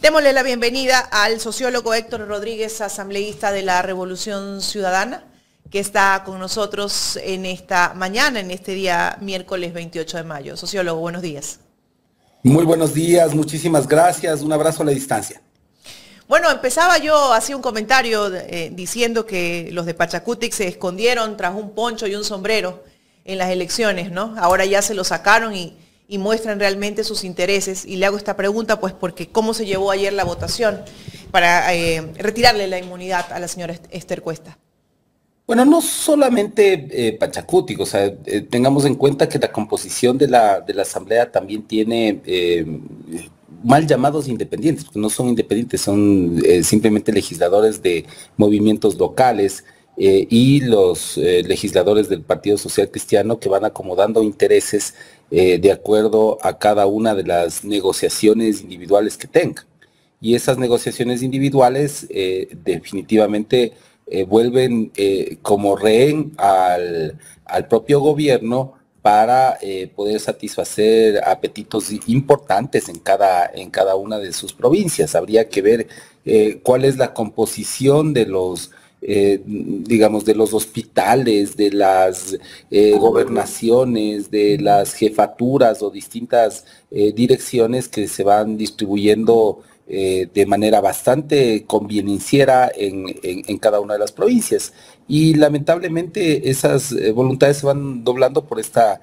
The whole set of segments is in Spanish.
Démosle la bienvenida al sociólogo Héctor Rodríguez, asambleísta de la Revolución Ciudadana, que está con nosotros en esta mañana, en este día miércoles 28 de mayo. Sociólogo, buenos días. Muy buenos días, muchísimas gracias, un abrazo a la distancia. Bueno, empezaba yo, hacía un comentario diciendo que los de Pachacutic se escondieron tras un poncho y un sombrero en las elecciones, ¿no? Ahora ya se lo sacaron y muestran realmente sus intereses. Y le hago esta pregunta, pues, porque ¿cómo se llevó ayer la votación para retirarle la inmunidad a la señora Esther Cuesta? Bueno, no solamente Pachacutic, o sea, tengamos en cuenta que la composición de la asamblea también tiene mal llamados independientes, porque no son independientes, son simplemente legisladores de movimientos locales y los legisladores del Partido Social Cristiano que van acomodando intereses de acuerdo a cada una de las negociaciones individuales que tengan. Y esas negociaciones individuales definitivamente vuelven como rehén al propio gobierno para poder satisfacer apetitos importantes en cada una de sus provincias. Habría que ver cuál es la composición de los digamos, de los hospitales, de las gobernaciones, de las jefaturas o distintas direcciones que se van distribuyendo de manera bastante convenienciera en cada una de las provincias. Y lamentablemente esas voluntades se van doblando por este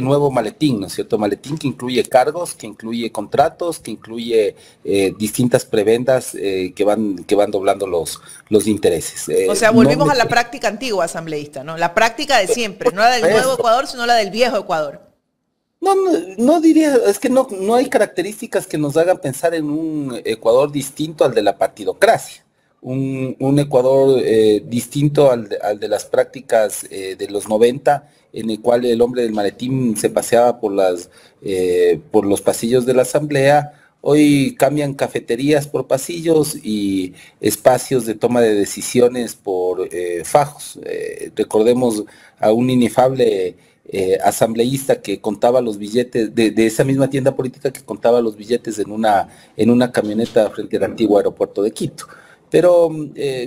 nuevo maletín, ¿no es cierto? Maletín que incluye cargos, que incluye contratos, que incluye distintas prebendas que van doblando los intereses. O sea, volvimos a la práctica antigua asambleísta, ¿no? La práctica de siempre, no la del nuevo Ecuador, sino la del viejo Ecuador. No diría, es que no hay características que nos hagan pensar en un Ecuador distinto al de la partidocracia, un Ecuador distinto al de las prácticas de los 90, en el cual el hombre del maletín se paseaba por los pasillos de la asamblea. Hoy cambian cafeterías por pasillos y espacios de toma de decisiones por fajos. Recordemos a un inefable asambleísta que contaba los billetes de esa misma tienda política, que contaba los billetes en una camioneta frente al antiguo aeropuerto de Quito. Pero,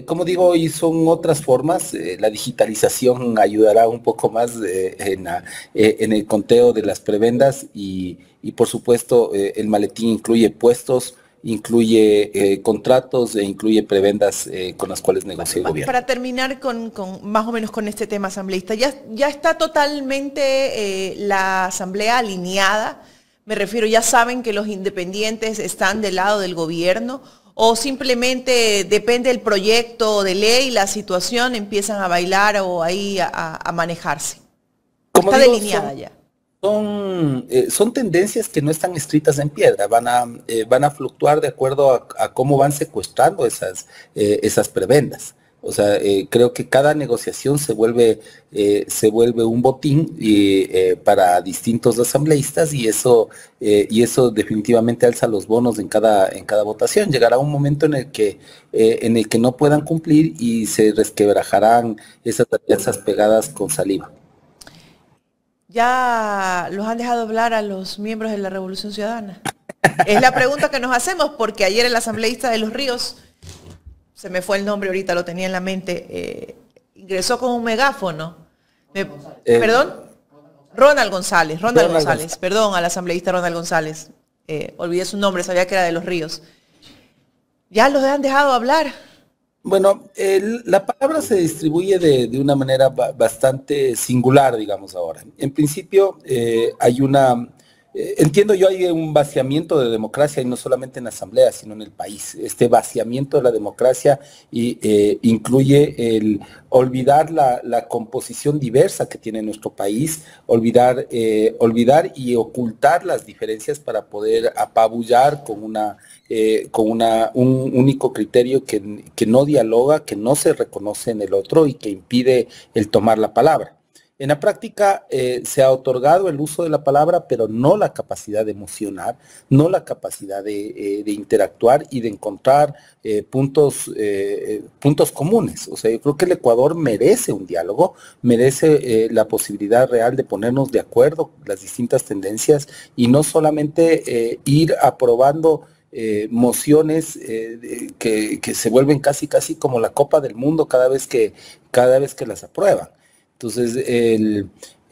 como digo, hoy son otras formas. La digitalización ayudará un poco más en el conteo de las prebendas y por supuesto, el maletín incluye puestos, incluye contratos e incluye prebendas con las cuales negocia el gobierno. Para terminar con más o menos con este tema asambleísta, ya está totalmente la asamblea alineada. Me refiero, ya saben que los independientes están del lado del gobierno, o simplemente depende del proyecto de ley, la situación, empiezan a bailar o ahí a manejarse. Está delineada ya. Son tendencias que no están escritas en piedra, van a fluctuar de acuerdo a cómo van secuestrando esas prebendas. O sea, creo que cada negociación se vuelve un botín para distintos asambleístas y eso definitivamente alza los bonos en cada votación. Llegará un momento en el que no puedan cumplir y se resquebrajarán esas alianzas pegadas con saliva. ¿Ya los han dejado hablar a los miembros de la Revolución Ciudadana? Es la pregunta que nos hacemos, porque ayer el asambleísta de Los Ríos, se me fue el nombre, ahorita lo tenía en la mente, ingresó con un megáfono. ¿Perdón? Ronald González, perdón, al asambleísta Ronald González. Olvidé su nombre, sabía que era de Los Ríos. ¿Ya los han dejado hablar? Bueno, la palabra se distribuye de una manera bastante singular, digamos ahora. En principio hay entiendo yo, hay un vaciamiento de democracia, y no solamente en la asamblea, sino en el país. Este vaciamiento de la democracia incluye el olvidar la composición diversa que tiene nuestro país, olvidar y ocultar las diferencias para poder apabullar con un único criterio que no dialoga, que no se reconoce en el otro y que impide el tomar la palabra. En la práctica se ha otorgado el uso de la palabra, pero no la capacidad de emocionar, no la capacidad de interactuar y de encontrar puntos comunes. O sea, yo creo que el Ecuador merece un diálogo, merece la posibilidad real de ponernos de acuerdo las distintas tendencias y no solamente ir aprobando mociones que se vuelven casi como la Copa del Mundo cada vez que las aprueban. Entonces,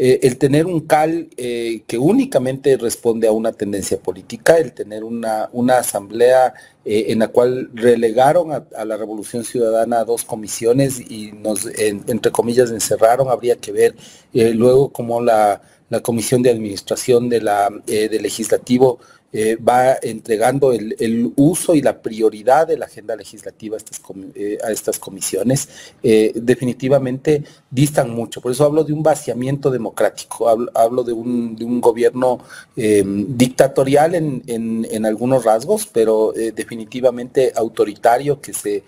el tener un CAL que únicamente responde a una tendencia política, el tener una asamblea en la cual relegaron a la Revolución Ciudadana a 2 comisiones y nos, entre comillas, encerraron, habría que ver luego cómo la Comisión de Administración del Legislativo va entregando el uso y la prioridad de la agenda legislativa a estas comisiones. Definitivamente distan mucho, por eso hablo de un vaciamiento democrático, hablo de un gobierno dictatorial en algunos rasgos, pero definitivamente autoritario que se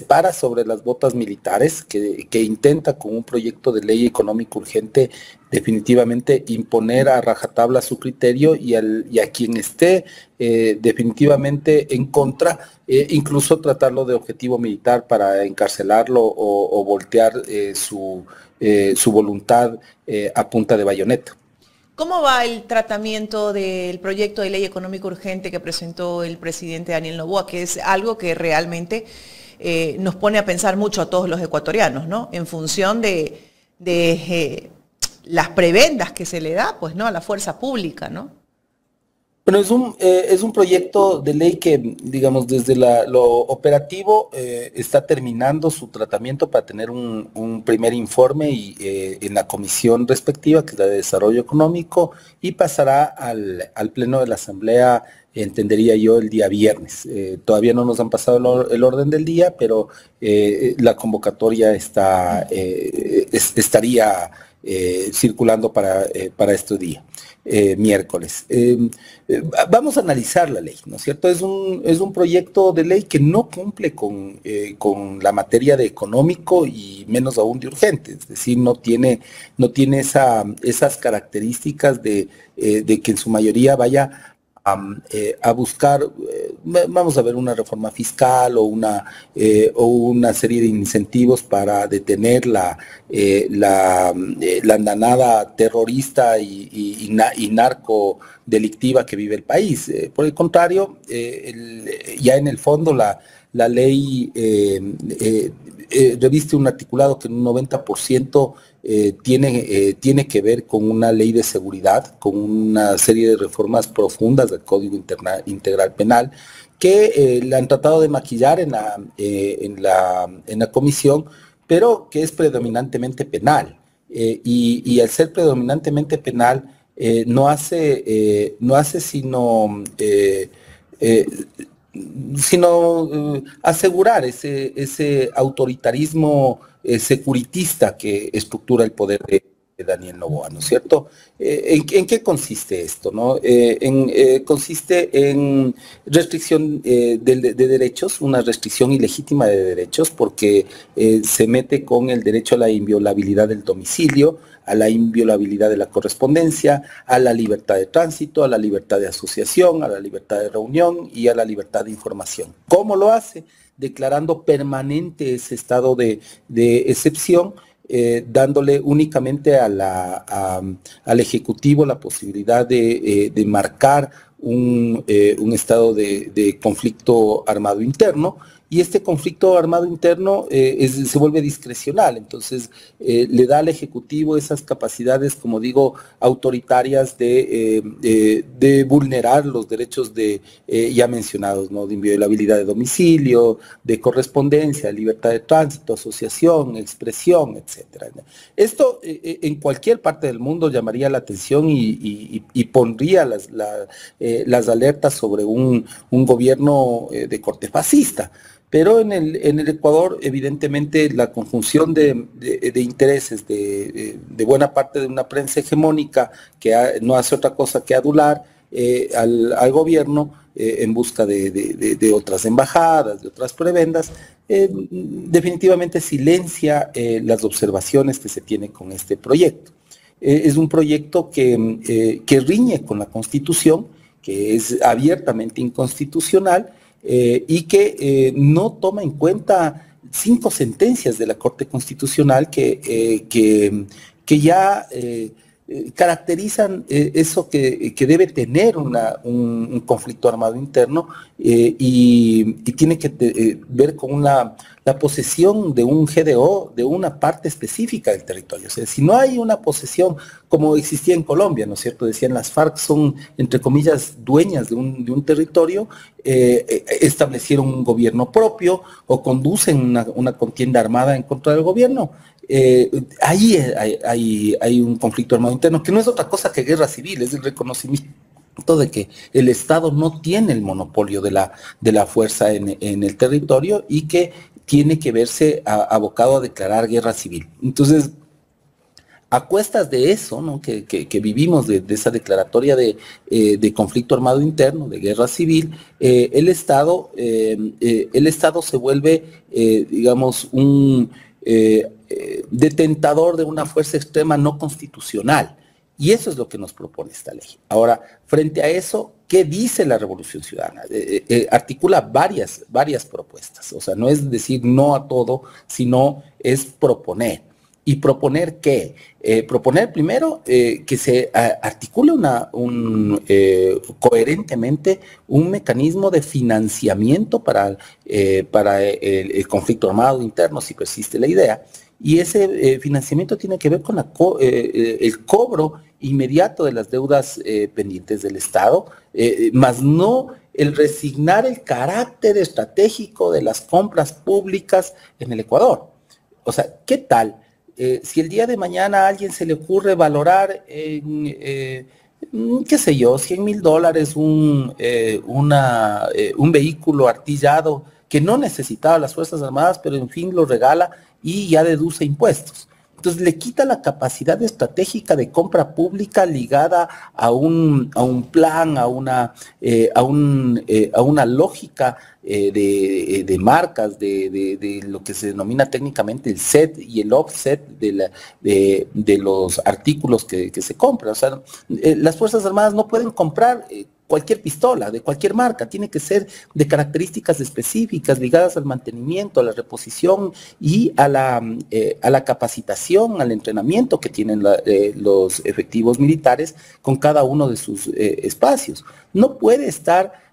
para sobre las botas militares, que intenta con un proyecto de ley económico urgente definitivamente imponer a rajatabla su criterio y a quien esté definitivamente en contra, incluso tratarlo de objetivo militar para encarcelarlo o voltear su voluntad a punta de bayoneta. ¿Cómo va el tratamiento del proyecto de ley económico urgente que presentó el presidente Daniel Noboa, que es algo que realmente nos pone a pensar mucho a todos los ecuatorianos, ¿no? En función de las prebendas que se le da, pues, ¿no?, a la fuerza pública, ¿no? Bueno, es un proyecto de ley que, digamos, desde lo operativo está terminando su tratamiento para tener un primer informe y, en la comisión respectiva, que es la de Desarrollo Económico, y pasará al Pleno de la Asamblea, entendería yo, el día viernes. Todavía no nos han pasado el orden del día, pero la convocatoria estaría circulando para este día. Miércoles. Vamos a analizar la ley, ¿no es cierto? Es un proyecto de ley que no cumple con la materia de económico y menos aún de urgente, es decir, no tiene esas características de que en su mayoría vaya a buscar, vamos a ver, una reforma fiscal o una serie de incentivos para detener la andanada terrorista y narco delictiva que vive el país. Por el contrario, ya en el fondo la ley reviste un articulado que en un 90% tiene que ver con una ley de seguridad, con una serie de reformas profundas del Código Integral Penal, que la han tratado de maquillar en la comisión, pero que es predominantemente penal. Y al ser predominantemente penal, no hace sino asegurar ese autoritarismo securitista que estructura el poder de Daniel Noboa, ¿no es cierto? ¿En qué consiste esto, no? Consiste en restricción de derechos, una restricción ilegítima de derechos, porque se mete con el derecho a la inviolabilidad del domicilio, a la inviolabilidad de la correspondencia, a la libertad de tránsito, a la libertad de asociación, a la libertad de reunión y a la libertad de información. ¿Cómo lo hace? Declarando permanente ese estado de excepción, dándole únicamente al Ejecutivo la posibilidad de marcar un estado de conflicto armado interno, y este conflicto armado interno se vuelve discrecional. Entonces le da al Ejecutivo esas capacidades, como digo, autoritarias de vulnerar los derechos ya mencionados, ¿no? De inviolabilidad de domicilio, de correspondencia, libertad de tránsito, asociación, expresión, etcétera. Esto en cualquier parte del mundo llamaría la atención y pondría las alertas sobre un gobierno de corte fascista. Pero en el Ecuador, evidentemente, la conjunción de intereses de buena parte de una prensa hegemónica que no hace otra cosa que adular al gobierno en busca de otras embajadas, de otras prebendas, definitivamente silencia las observaciones que se tienen con este proyecto. Es un proyecto que riñe con la Constitución, que es abiertamente inconstitucional, y que no toma en cuenta 5 sentencias de la Corte Constitucional que ya caracterizan eso que debe tener un conflicto armado interno y tiene que ver con la posesión de un GDO de una parte específica del territorio. O sea, si no hay una posesión como existía en Colombia, ¿no es cierto? Decían las FARC son, entre comillas, dueñas de un territorio, establecieron un gobierno propio o conducen una contienda armada en contra del gobierno. Ahí hay un conflicto armado interno que no es otra cosa que guerra civil, es el reconocimiento de que el Estado no tiene el monopolio de la fuerza en el territorio y que tiene que verse abocado a declarar guerra civil. Entonces, a cuestas de eso, ¿no? que vivimos de esa declaratoria de conflicto armado interno, de guerra civil, el Estado se vuelve, digamos, un detentador de una fuerza extrema no constitucional. Y eso es lo que nos propone esta ley. Ahora, frente a eso, ¿qué dice la Revolución Ciudadana? Articula varias propuestas. O sea, no es decir no a todo, sino es proponer. ¿Y proponer qué? Proponer primero que se articule coherentemente un mecanismo de financiamiento para el conflicto armado interno, si persiste la idea. Y ese financiamiento tiene que ver con el cobro inmediato de las deudas pendientes del Estado, más no el resignar el carácter estratégico de las compras públicas en el Ecuador. O sea, ¿qué tal? Si el día de mañana a alguien se le ocurre valorar en, qué sé yo, $100,000 un vehículo artillado que no necesitaba las Fuerzas Armadas, pero en fin lo regala y ya deduce impuestos. Entonces le quita la capacidad estratégica de compra pública ligada a un plan, a una lógica de marcas, de lo que se denomina técnicamente el set y el offset de los artículos que se compran. O sea, las Fuerzas Armadas no pueden comprar cualquier pistola, de cualquier marca, tiene que ser de características específicas ligadas al mantenimiento, a la reposición y a la capacitación, al entrenamiento que tienen los efectivos militares con cada uno de sus espacios. No puede estar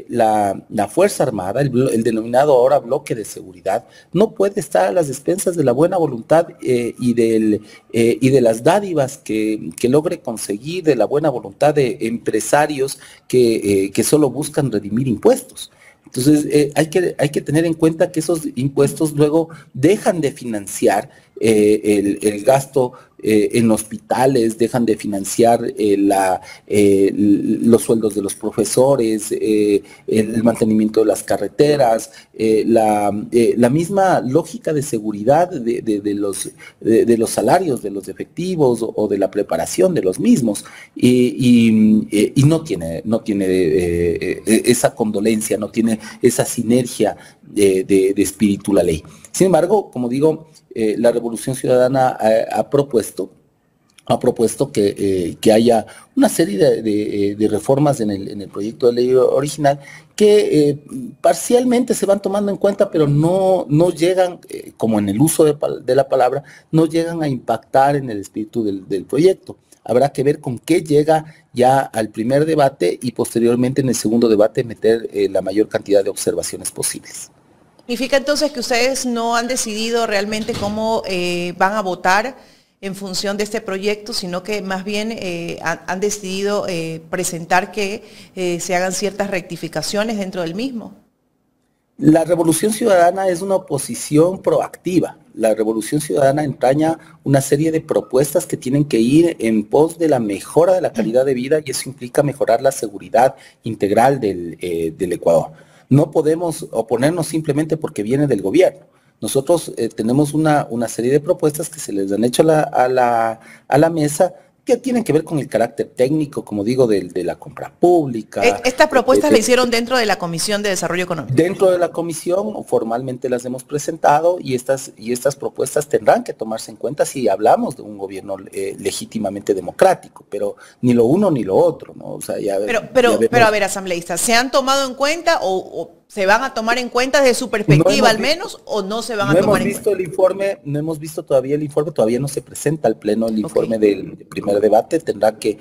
la Fuerza Armada, el denominado ahora bloque de seguridad, no puede estar a las expensas de la buena voluntad y de las dádivas que logre conseguir, de la buena voluntad de empresarios que solo buscan redimir impuestos. Entonces hay que tener en cuenta que esos impuestos luego dejan de financiar el gasto en hospitales, dejan de financiar los sueldos de los profesores, el mantenimiento de las carreteras, la misma lógica de seguridad de los salarios de los efectivos o de la preparación de los mismos, y no tiene esa condolencia, no tiene esa sinergia de espíritu la ley. Sin embargo, como digo, la Revolución Ciudadana ha propuesto que haya una serie de reformas en el proyecto de ley original que parcialmente se van tomando en cuenta, pero no llegan, como en el uso de la palabra, no llegan a impactar en el espíritu del proyecto. Habrá que ver con qué llega ya al primer debate y posteriormente en el segundo debate meter la mayor cantidad de observaciones posibles. ¿Significa entonces que ustedes no han decidido realmente cómo van a votar en función de este proyecto, sino que más bien han decidido presentar que se hagan ciertas rectificaciones dentro del mismo? La Revolución Ciudadana es una oposición proactiva. La Revolución Ciudadana entraña una serie de propuestas que tienen que ir en pos de la mejora de la calidad de vida, y eso implica mejorar la seguridad integral del Ecuador. No podemos oponernos simplemente porque viene del gobierno. Nosotros tenemos una serie de propuestas que se les han hecho a la mesa, que tienen que ver con el carácter técnico, como digo, de la compra pública. ¿Estas propuestas la hicieron dentro de la Comisión de Desarrollo Económico? Dentro de la comisión, formalmente las hemos presentado, y estas propuestas tendrán que tomarse en cuenta si hablamos de un gobierno legítimamente democrático, pero ni lo uno ni lo otro, ¿no? O sea, pero a ver, asambleístas, ¿se han tomado en cuenta o ¿Se van a tomar en cuenta desde su perspectiva al menos o no se van a tomar en cuenta? No hemos visto todavía el informe, todavía no se presenta al Pleno el informe del primer debate, tendrá que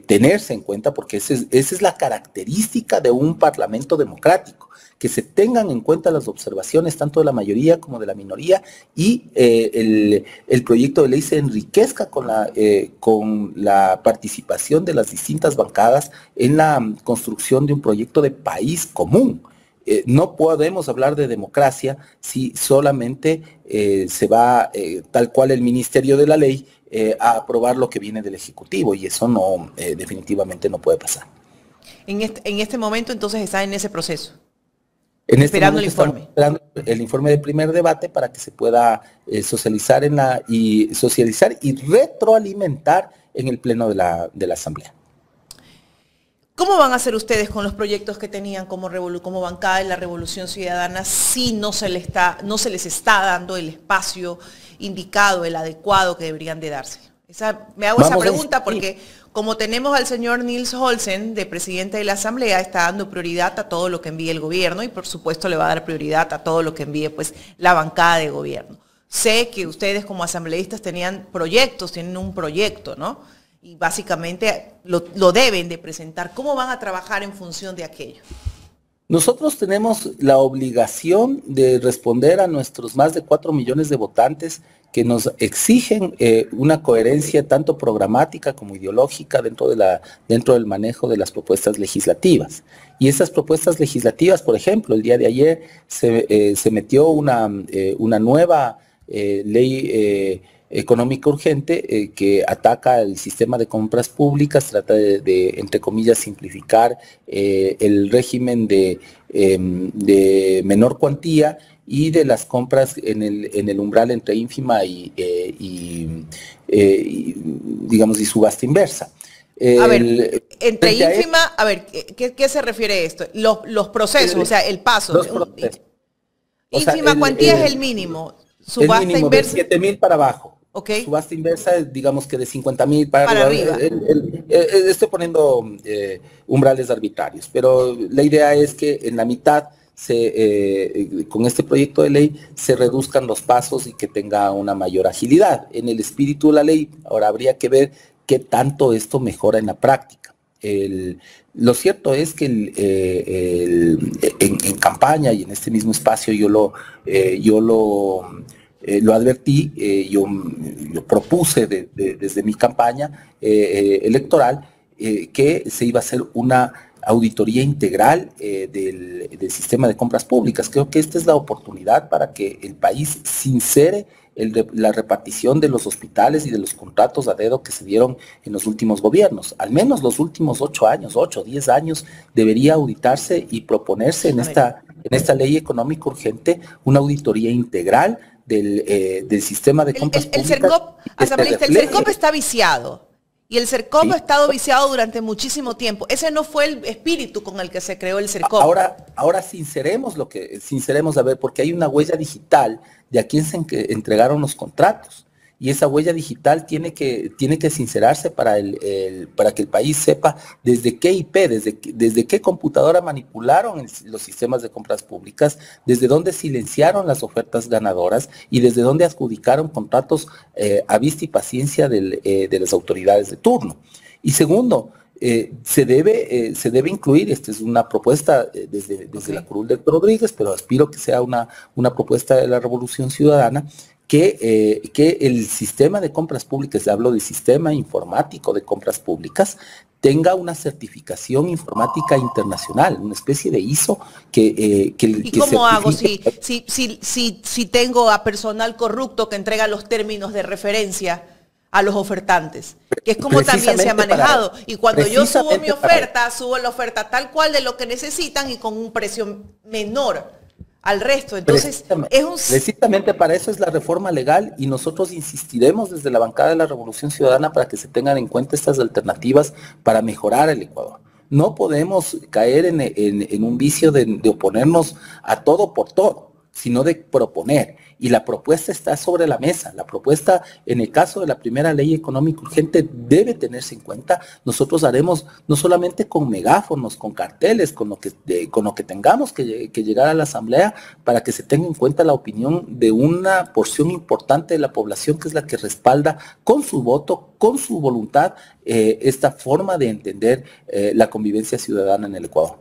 tenerse en cuenta porque esa es la característica de un parlamento democrático, que se tengan en cuenta las observaciones tanto de la mayoría como de la minoría y el proyecto de ley se enriquezca con la participación de las distintas bancadas en la construcción de un proyecto de país común. No podemos hablar de democracia si solamente se va, tal cual el Ministerio de la Ley, a aprobar lo que viene del Ejecutivo, y eso no, definitivamente no puede pasar. En este momento entonces está en ese proceso. Esperando el informe. Esperando el informe del primer debate para que se pueda socializar y retroalimentar en el Pleno de la Asamblea. ¿Cómo van a hacer ustedes con los proyectos que tenían como bancada de la Revolución Ciudadana si no se les está dando el espacio indicado, el adecuado que deberían de darse? Me hago esa pregunta porque como tenemos al señor Nils Holsen, de presidente de la Asamblea, está dando prioridad a todo lo que envíe el gobierno y por supuesto le va a dar prioridad a todo lo que envíe pues la bancada de gobierno. Sé que ustedes como asambleístas tienen un proyecto, ¿no? Y básicamente lo deben de presentar. ¿Cómo van a trabajar en función de aquello? Nosotros tenemos la obligación de responder a nuestros más de 4 millones de votantes que nos exigen una coherencia tanto programática como ideológica dentro del manejo de las propuestas legislativas. Y esas propuestas legislativas, por ejemplo, el día de ayer se metió una nueva ley económica urgente que ataca el sistema de compras públicas, trata de entre comillas, simplificar el régimen de menor cuantía y de las compras en el umbral entre ínfima y subasta inversa. Entre ínfima, ¿qué se refiere esto? Los procesos, o sea, el paso. Ínfima cuantía es el mínimo. Subasta el mínimo inversa. De 7,000 para abajo. Okay. Subasta inversa es, digamos que de 50,000 para arriba. Estoy poniendo umbrales arbitrarios, pero la idea es que en la mitad, con este proyecto de ley, se reduzcan los pasos y que tenga una mayor agilidad. En el espíritu de la ley, ahora habría que ver qué tanto esto mejora en la práctica. Lo cierto es que en campaña y en este mismo espacio yo lo advertí, yo propuse desde mi campaña electoral que se iba a hacer una auditoría integral del sistema de compras públicas. Creo que esta es la oportunidad para que el país sincere la repartición de los hospitales y de los contratos a dedo que se dieron en los últimos gobiernos. Al menos los últimos 8 o 10 años debería auditarse y proponerse en esta ley económica urgente una auditoría integral del sistema de compras públicas. El CERCOP está viciado. Y el CERCOP ha estado viciado durante muchísimo tiempo. Ese no fue el espíritu con el que se creó el CERCOP. Ahora sinceremos a ver, porque hay una huella digital de a quién se entregaron los contratos. Y esa huella digital tiene que sincerarse para que el país sepa desde qué IP, desde qué computadora manipularon los sistemas de compras públicas, desde dónde silenciaron las ofertas ganadoras y desde dónde adjudicaron contratos a vista y paciencia de las autoridades de turno. Y segundo, se debe incluir, esta es una propuesta desde la curul de Rodríguez, pero aspiro que sea una propuesta de la Revolución Ciudadana, que el sistema de compras públicas, hablo del sistema informático de compras públicas, tenga una certificación informática internacional, una especie de ISO ¿Y cómo hago si tengo a personal corrupto que entrega los términos de referencia a los ofertantes? Que es como también se ha manejado. Y cuando yo subo mi oferta, subo la oferta tal cual de lo que necesitan y con un precio menor al resto. Entonces, precisamente para eso es la reforma legal, y nosotros insistiremos desde la bancada de la Revolución Ciudadana para que se tengan en cuenta estas alternativas para mejorar el Ecuador. No podemos caer en un vicio de oponernos a todo por todo, sino de proponer. y la propuesta está sobre la mesa. La propuesta, en el caso de la primera ley económica urgente, debe tenerse en cuenta. Nosotros haremos no solamente con megáfonos, con carteles, con lo que tengamos que llegar a la Asamblea para que se tenga en cuenta la opinión de una porción importante de la población, que es la que respalda con su voto, con su voluntad, esta forma de entender la convivencia ciudadana en el Ecuador.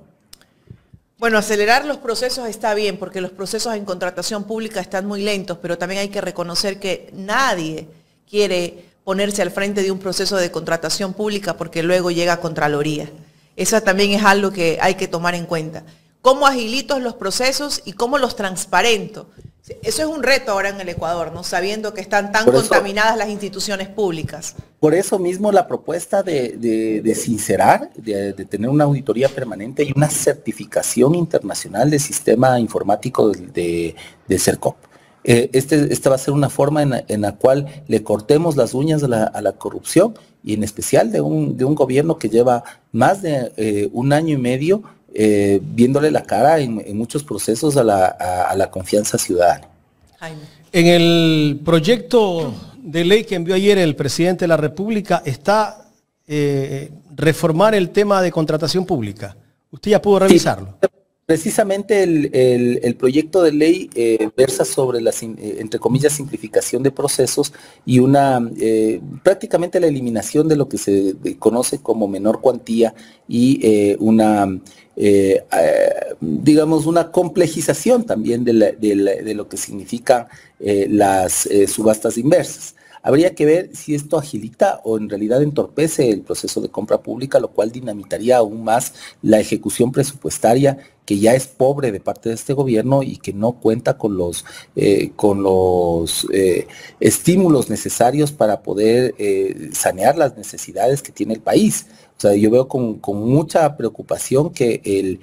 Bueno, acelerar los procesos está bien, porque los procesos en contratación pública están muy lentos, pero también hay que reconocer que nadie quiere ponerse al frente de un proceso de contratación pública porque luego llega a Contraloría. Eso también es algo que hay que tomar en cuenta. ¿Cómo agilito los procesos y cómo los transparento? Eso es un reto ahora en el Ecuador, ¿no? Sabiendo que están tan contaminadas las instituciones públicas. Por eso mismo la propuesta de sincerar, de tener una auditoría permanente y una certificación internacional del sistema informático de CERCOP. Esta va a ser una forma en la cual le cortemos las uñas a la corrupción, y en especial de un gobierno que lleva más de un año y medio viéndole la cara en muchos procesos a la confianza ciudadana. Jaime. En el proyecto de ley que envió ayer el presidente de la República está reformar el tema de contratación pública. ¿Usted ya pudo revisarlo? Sí. Precisamente el proyecto de ley versa sobre la, entre comillas, simplificación de procesos y prácticamente la eliminación de lo que se conoce como menor cuantía y digamos, una complejización también de lo que significan las subastas inversas. Habría que ver si esto agilita o en realidad entorpece el proceso de compra pública, lo cual dinamitaría aún más la ejecución presupuestaria, que ya es pobre de parte de este gobierno y que no cuenta con los estímulos necesarios para poder sanear las necesidades que tiene el país. O sea, yo veo con mucha preocupación que el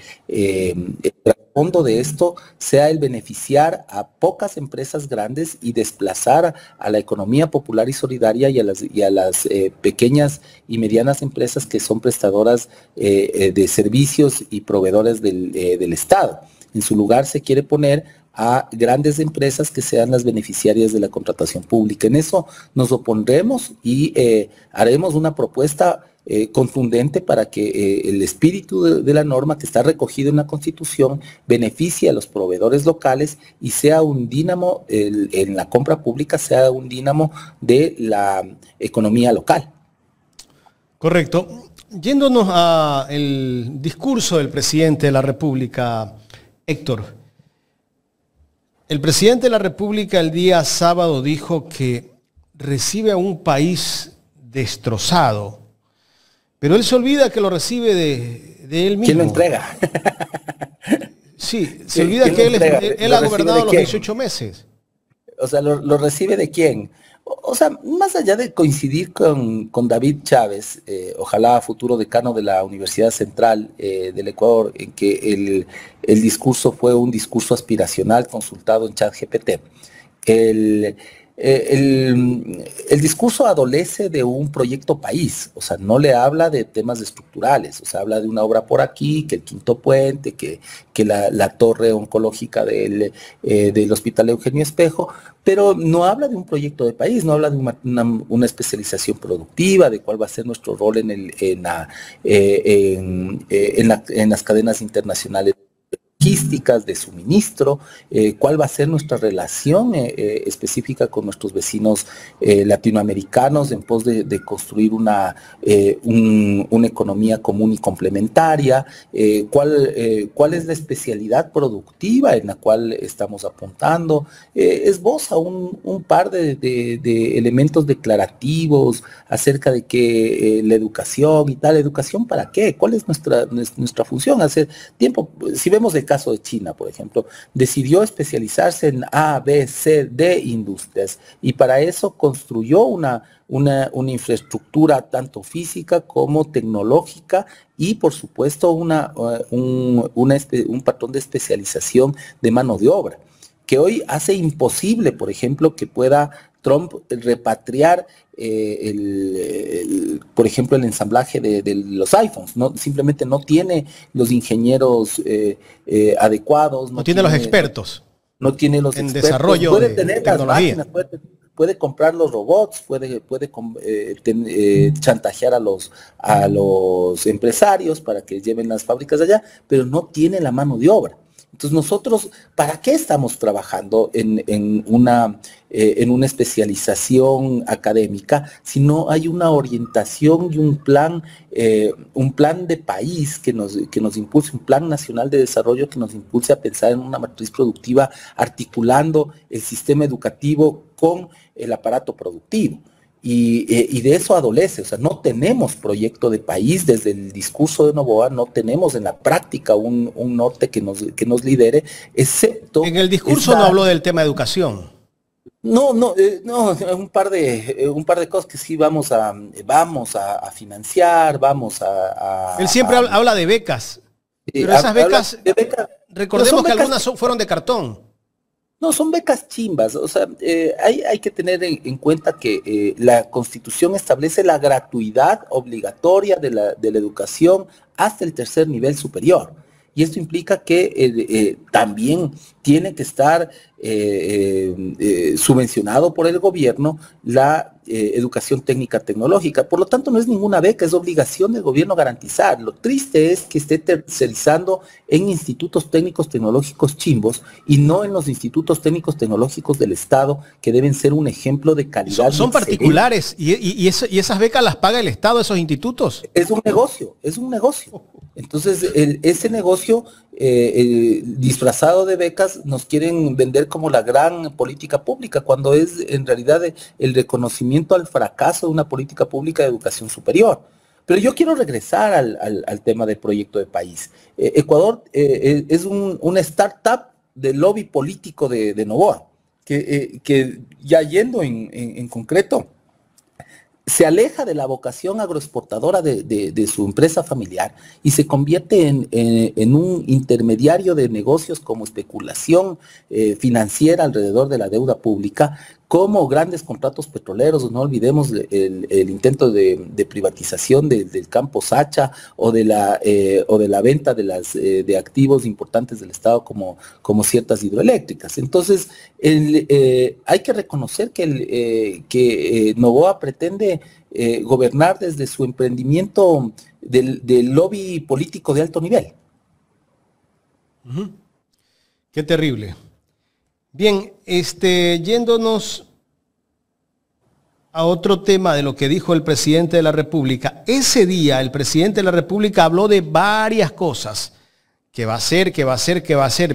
fondo de esto sea el beneficiar a pocas empresas grandes y desplazar a la economía popular y solidaria y a las pequeñas y medianas empresas que son prestadoras de servicios y proveedores del Estado. En su lugar se quiere poner a grandes empresas que sean las beneficiarias de la contratación pública. En eso nos opondremos y haremos una propuesta contundente para que el espíritu de la norma que está recogido en la Constitución beneficie a los proveedores locales y sea un dínamo, en la compra pública sea un dínamo de la economía local. Correcto. Yéndonos al discurso del presidente de la República, Héctor. El presidente de la República el día sábado dijo que recibe a un país destrozado, pero él se olvida que lo recibe de él mismo. ¿Quién lo entrega? Sí, se olvida que él ha gobernado los 18 meses. O sea, ¿lo recibe de quién? O sea, más allá de coincidir con David Chávez, ojalá futuro decano de la Universidad Central del Ecuador, en que el discurso fue un discurso aspiracional consultado en ChatGPT. El discurso adolece de un proyecto país, o sea, no le habla de temas estructurales, o sea, habla de una obra por aquí, que el quinto puente, que la torre oncológica del Hospital Eugenio Espejo, pero no habla de un proyecto de país, no habla de una especialización productiva, de cuál va a ser nuestro rol en las cadenas internacionales logísticas, de suministro, cuál va a ser nuestra relación específica con nuestros vecinos latinoamericanos en pos de construir una economía común y complementaria, cuál es la especialidad productiva en la cual estamos apuntando, esboza un par de elementos declarativos acerca de que la educación y tal, ¿educación para qué? ¿Cuál es nuestra función? Hace tiempo, si vemos el caso de China, por ejemplo, decidió especializarse en A, B, C, D industrias y para eso construyó una infraestructura tanto física como tecnológica y por supuesto un patrón de especialización de mano de obra, que hoy hace imposible, por ejemplo, que pueda Trump repatriar, por ejemplo, el ensamblaje de los iPhones. Simplemente no tiene los ingenieros adecuados. No tiene los expertos. no tiene los en expertos, desarrollo puede de tener las tecnología. máquinas, puede comprar los robots, chantajear a los empresarios para que lleven las fábricas allá, pero no tiene la mano de obra. Entonces nosotros, ¿para qué estamos trabajando en una especialización académica si no hay una orientación y un plan de país que nos impulse, un plan nacional de desarrollo que nos impulse a pensar en una matriz productiva articulando el sistema educativo con el aparato productivo? Y de eso adolece, o sea, no tenemos proyecto de país desde el discurso de Noboa, no tenemos en la práctica un norte que nos lidere, excepto... En el discurso no habló del tema de educación. No, un par de cosas que sí vamos a financiar, Él siempre habla de becas, pero esas becas, recordemos que algunas fueron de cartón. No, son becas chimbas, o sea, hay que tener en cuenta que la Constitución establece la gratuidad obligatoria de la educación hasta el tercer nivel superior. Y esto implica que también tiene que estar subvencionado por el gobierno la educación técnica tecnológica. Por lo tanto, no es ninguna beca, es obligación del gobierno garantizar. Lo triste es que esté tercerizando en institutos técnicos tecnológicos chimbos y no en los institutos técnicos tecnológicos del Estado, que deben ser un ejemplo de calidad. Son particulares y esas becas las paga el Estado, esos institutos. Es un negocio. Entonces, ese negocio disfrazado de becas nos quieren vender como la gran política pública, cuando es en realidad el reconocimiento al fracaso de una política pública de educación superior. Pero yo quiero regresar al tema del proyecto de país. Ecuador es una startup del lobby político de Noboa, que ya yendo en concreto, se aleja de la vocación agroexportadora de su empresa familiar y se convierte en un intermediario de negocios como especulación financiera alrededor de la deuda pública, como grandes contratos petroleros. No olvidemos el intento de privatización del campo Sacha o de la venta de activos importantes del Estado como ciertas hidroeléctricas. Entonces, hay que reconocer que Noboa pretende gobernar desde su emprendimiento del lobby político de alto nivel. Qué terrible. Bien, yéndonos a otro tema de lo que dijo el presidente de la República. Ese día el presidente de la República habló de varias cosas. Que va a hacer,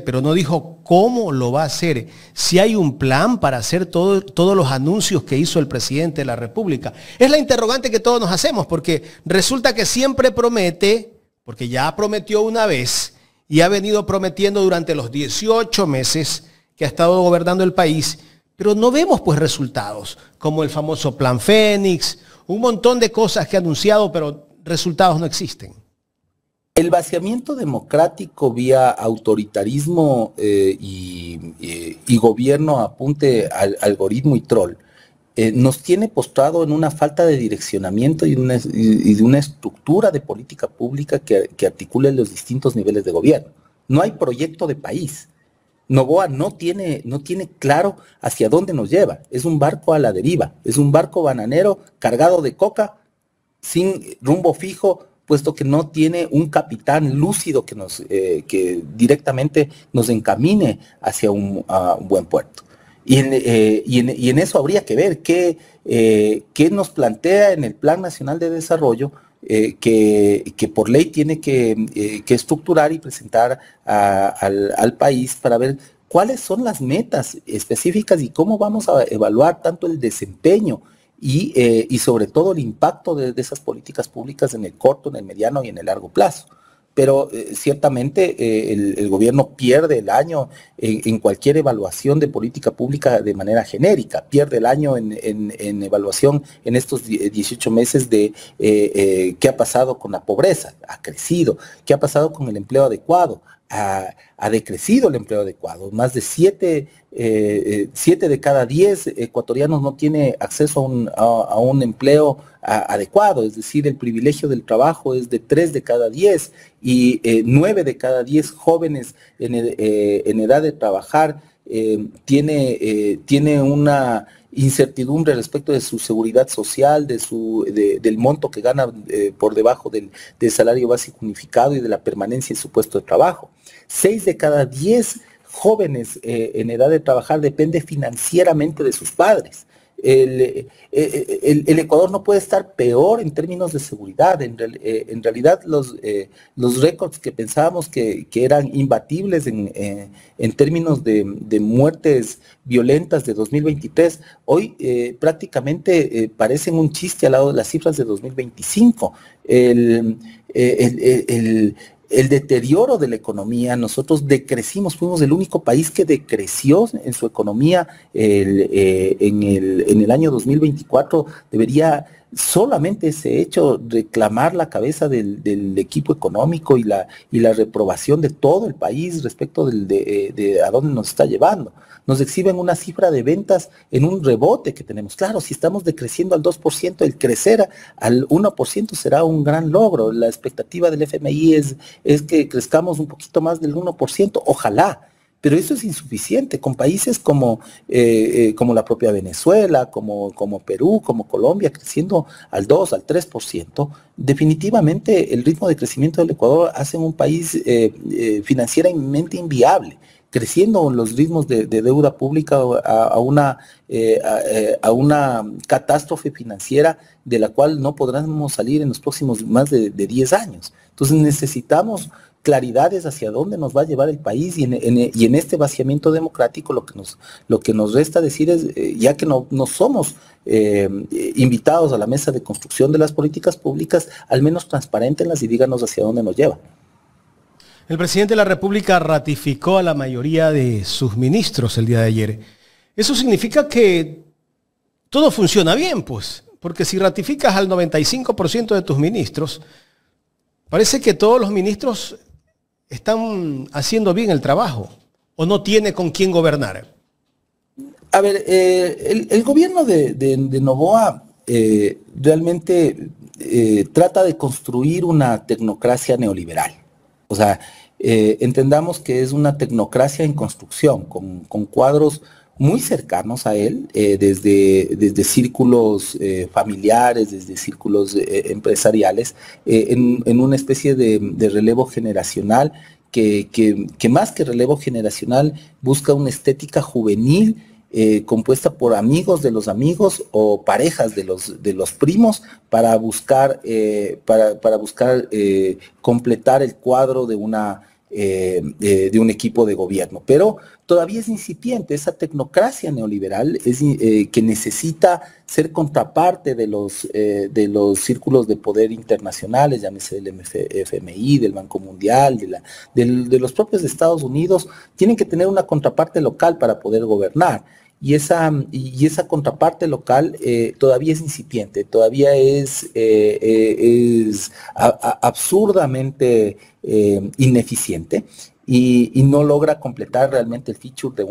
pero no dijo cómo lo va a hacer. Si hay un plan para hacer todos los anuncios que hizo el presidente de la República. Es la interrogante que todos nos hacemos, porque resulta que siempre promete, porque ya prometió una vez y ha venido prometiendo durante los 18 meses que ha estado gobernando el país, pero no vemos pues resultados, como el famoso Plan Fénix, un montón de cosas que ha anunciado, pero resultados no existen. El vaciamiento democrático vía autoritarismo y gobierno apunte al algoritmo y troll nos tiene postrado en una falta de direccionamiento y de una estructura de política pública que articule los distintos niveles de gobierno. No hay proyecto de país. Noboa no tiene claro hacia dónde nos lleva. Es un barco a la deriva, es un barco bananero cargado de coca, sin rumbo fijo, puesto que no tiene un capitán lúcido que directamente nos encamine hacia un buen puerto. Y en eso habría que ver qué nos plantea en el Plan Nacional de Desarrollo, que por ley tiene que estructurar y presentar al país para ver cuáles son las metas específicas y cómo vamos a evaluar tanto el desempeño y sobre todo el impacto de esas políticas públicas en el corto, en el mediano y en el largo plazo. Pero ciertamente el gobierno pierde el año en cualquier evaluación de política pública de manera genérica, pierde el año en evaluación en estos 18 meses de qué ha pasado con la pobreza, ha crecido, qué ha pasado con el empleo adecuado, ha decrecido el empleo adecuado. Más de 7 de cada 10 ecuatorianos no tiene acceso a un empleo adecuado, es decir, el privilegio del trabajo es de 3 de cada 10 y 9 de cada 10 jóvenes en edad de trabajar tiene una incertidumbre respecto de su seguridad social, del monto que gana por debajo del salario básico unificado y de la permanencia en su puesto de trabajo. 6 de cada 10 jóvenes en edad de trabajar depende financieramente de sus padres. El Ecuador no puede estar peor en términos de seguridad. En realidad los récords que pensábamos que eran imbatibles en términos de muertes violentas de 2023, hoy prácticamente parecen un chiste al lado de las cifras de 2025. El deterioro de la economía, nosotros decrecimos, fuimos el único país que decreció en su economía en el año 2024. Debería solamente ese hecho reclamar la cabeza del equipo económico y la reprobación de todo el país respecto de a dónde nos está llevando. Nos exhiben una cifra de ventas en un rebote que tenemos. Claro, si estamos decreciendo al 2%, el crecer al 1% será un gran logro. La expectativa del FMI es que crezcamos un poquito más del 1%, ojalá. Pero eso es insuficiente. Con países como la propia Venezuela, como Perú, como Colombia, creciendo al 2, al 3%, definitivamente el ritmo de crecimiento del Ecuador hace un país financieramente inviable, creciendo los ritmos de deuda pública a una catástrofe financiera de la cual no podremos salir en los próximos más de 10 años. Entonces necesitamos claridades hacia dónde nos va a llevar el país y en este vaciamiento democrático lo que nos resta decir es, ya que no somos invitados a la mesa de construcción de las políticas públicas, al menos transparentenlas y díganos hacia dónde nos lleva. El presidente de la República ratificó a la mayoría de sus ministros el día de ayer. Eso significa que todo funciona bien, pues, porque si ratificas al 95% de tus ministros, parece que todos los ministros están haciendo bien el trabajo o no tiene con quién gobernar. A ver, el gobierno de Noboa realmente trata de construir una tecnocracia neoliberal. O sea, entendamos que es una tecnocracia en construcción, con cuadros muy cercanos a él, desde círculos familiares, desde círculos empresariales, en una especie de relevo generacional que más que relevo generacional busca una estética juvenil compuesta por amigos de los amigos o parejas de los primos para buscar completar el cuadro de un equipo de gobierno. Pero todavía es incipiente esa tecnocracia neoliberal que necesita ser contraparte de los círculos de poder internacionales, llámese del FMI, del Banco Mundial, de los propios Estados Unidos. Tienen que tener una contraparte local para poder gobernar. Y esa contraparte local todavía es incipiente, todavía es absurdamente ineficiente y no logra completar realmente el feature de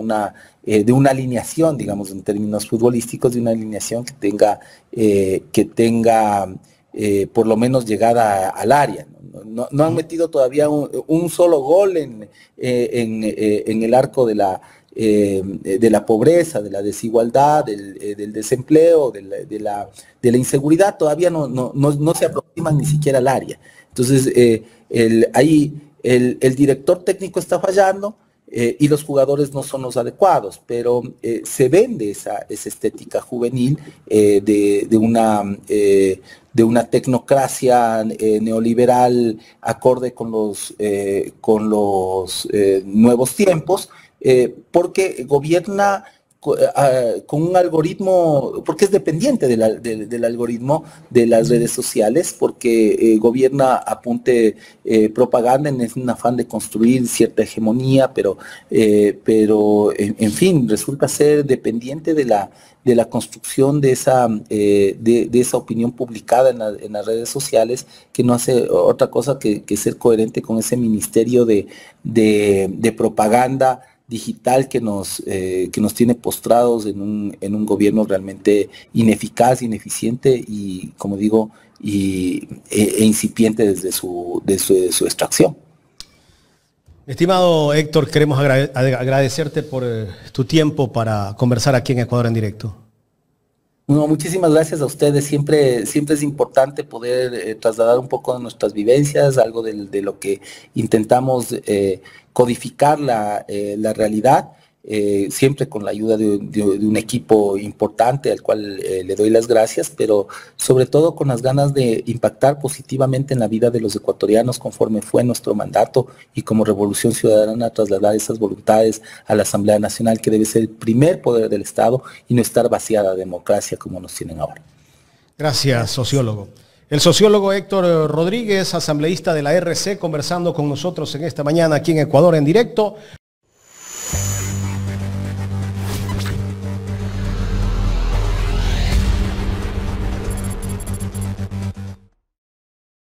una alineación, digamos en términos futbolísticos, de una alineación que tenga por lo menos llegada al área. No han metido todavía un solo gol en el arco de la pobreza, de la desigualdad, del desempleo, de la inseguridad. Todavía no se aproximan ni siquiera al área. Entonces, ahí el director técnico está fallando y los jugadores no son los adecuados, pero se vende esa estética juvenil de una tecnocracia neoliberal acorde con los nuevos tiempos, porque gobierna con un algoritmo, porque es dependiente del algoritmo de las redes sociales, porque gobierna a punta propaganda en un afán de construir cierta hegemonía, pero en fin, resulta ser dependiente de la construcción de esa opinión publicada en las redes sociales, que no hace otra cosa que ser coherente con ese ministerio de propaganda digital que nos tiene postrados en un gobierno realmente ineficaz, ineficiente y, como digo, e incipiente desde su extracción. Estimado Héctor, queremos agradecerte por tu tiempo para conversar aquí en Ecuador en directo. No, muchísimas gracias a ustedes. Siempre es importante poder trasladar un poco de nuestras vivencias, algo de lo que intentamos codificar la realidad, siempre con la ayuda de un equipo importante al cual le doy las gracias, pero sobre todo con las ganas de impactar positivamente en la vida de los ecuatorianos conforme fue nuestro mandato y como Revolución Ciudadana trasladar esas voluntades a la Asamblea Nacional, que debe ser el primer poder del Estado y no estar vaciada de democracia como nos tienen ahora. Gracias, sociólogo. El sociólogo Héctor Rodríguez, asambleísta de la RC, conversando con nosotros en esta mañana aquí en Ecuador en directo.